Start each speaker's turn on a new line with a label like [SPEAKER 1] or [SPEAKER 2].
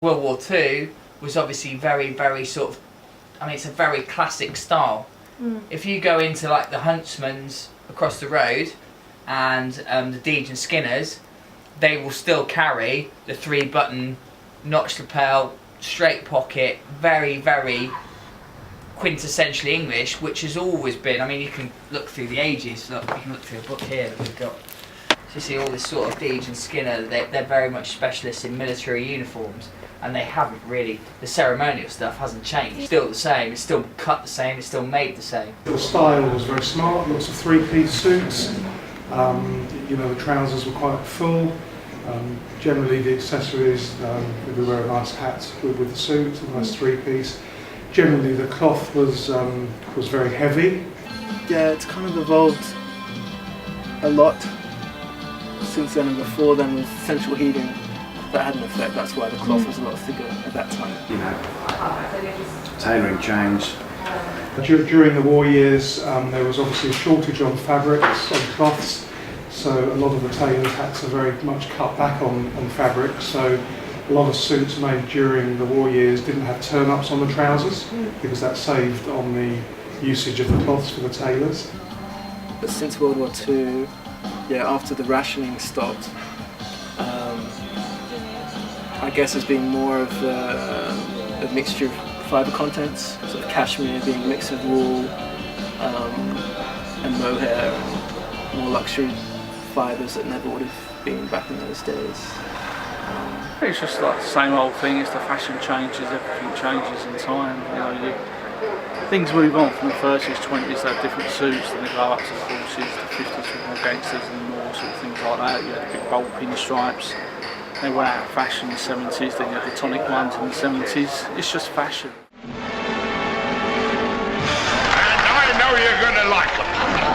[SPEAKER 1] World War II was obviously very, very sort of, I mean, it's a very classic style. If you go into like the Huntsman's across the road and the Deej and Skinners, they will still carry the 3-button notch lapel, straight pocket, very, very quintessentially English, which has always been, I mean, you can look through the ages, look, you can look through a book here that we've got. So you see all this sort of Deej and Skinner, they're very much specialists in military uniforms, and they haven't really, the ceremonial stuff hasn't changed. It's still the same, it's still cut the same, it's still made the same.
[SPEAKER 2] The style was very smart, lots of 3-piece suits, you know, the trousers were quite full. Generally the accessories, we wear a nice hat with the suit, a nice 3-piece. Generally the cloth was very heavy.
[SPEAKER 3] Yeah, it's kind of evolved a lot since then, and before then was central heating. That had an effect, that's why the cloth was a lot thicker at that time.
[SPEAKER 4] You know, tailoring changed.
[SPEAKER 2] During the war years there was obviously a shortage on fabrics, on cloths. So a lot of the tailors had to very much cut back on fabric, so a lot of suits made during the war years didn't have turn-ups on the trousers because that saved on the usage of the cloths for the tailors.
[SPEAKER 3] But since World War II, yeah, after the rationing stopped, I guess there's been more of a mixture of fibre contents, sort of cashmere being a mix of wool and mohair, and more luxury fibres that never would have been back in those days.
[SPEAKER 5] It's just like the same old thing. It's the fashion changes, everything changes in time. You know, things move on from the 30s, 20s. They have different suits, then they go up to the 40s, the 50s with more gangsters and more sort of things like that. You had the big bold pinstripes. They went out of fashion in the 70s. Then you had the tonic ones in the 70s. It's just fashion.
[SPEAKER 6] And I know you're gonna like them.